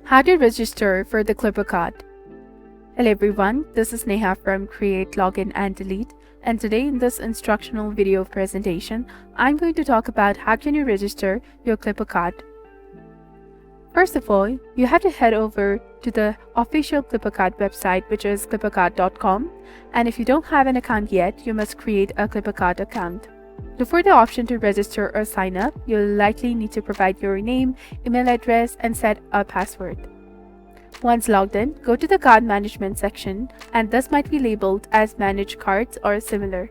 How to register for the Clipper card. Hello everyone, this is Neha from Create, Login and Delete, and today in this instructional video presentation, I'm going to talk about how can you register your Clipper card. First of all, you have to head over to the official Clipper card website, which is clippercard.com, and if you don't have an account yet, you must create a Clipper card account. Before the option to register or sign up, you'll likely need to provide your name, email address, and set a password. Once logged in, go to the card management section, and this might be labeled as Manage Cards or similar.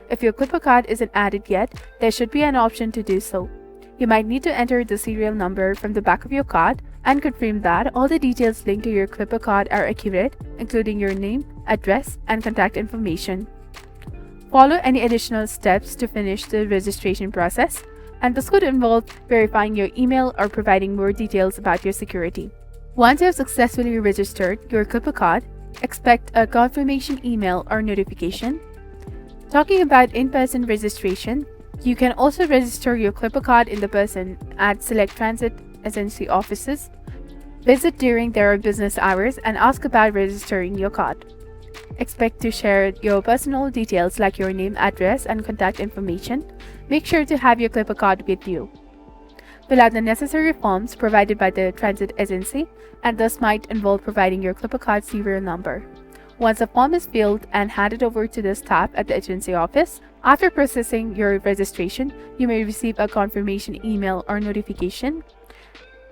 If your Clipper card isn't added yet, there should be an option to do so. You might need to enter the serial number from the back of your card and confirm that all the details linked to your Clipper card are accurate, including your name, address, and contact information. Follow any additional steps to finish the registration process, and this could involve verifying your email or providing more details about your security. Once you have successfully registered your Clipper card, expect a confirmation email or notification. Talking about in-person registration, you can also register your Clipper card in person at select transit agency offices. Visit during their business hours and ask about registering your card. Expect to share your personal details like your name, address, and contact information. Make sure to have your Clipper card with you. Fill out the necessary forms provided by the transit agency, and this might involve providing your Clipper card serial number. Once the form is filled and handed over to the staff at the agency office, after processing your registration, you may receive a confirmation email or notification.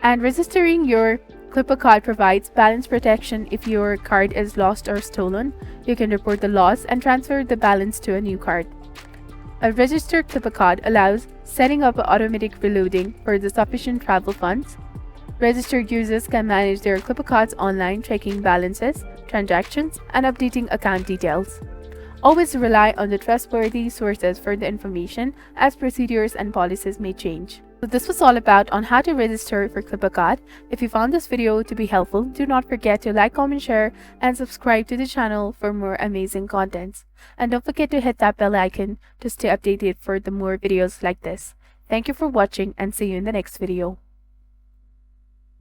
And registering your Clipper card provides balance protection. If your card is lost or stolen, you can report the loss and transfer the balance to a new card. A registered Clipper card allows setting up automatic reloading for the sufficient travel funds. Registered users can manage their Clipper cards online, tracking balances, transactions, and updating account details. Always rely on the trustworthy sources for the information, as procedures and policies may change. So this was all about on how to register for Clipper card. If you found this video to be helpful, do not forget to like, comment, share, and subscribe to the channel for more amazing contents. And don't forget to hit that bell icon to stay updated for the more videos like this. Thank you for watching and see you in the next video.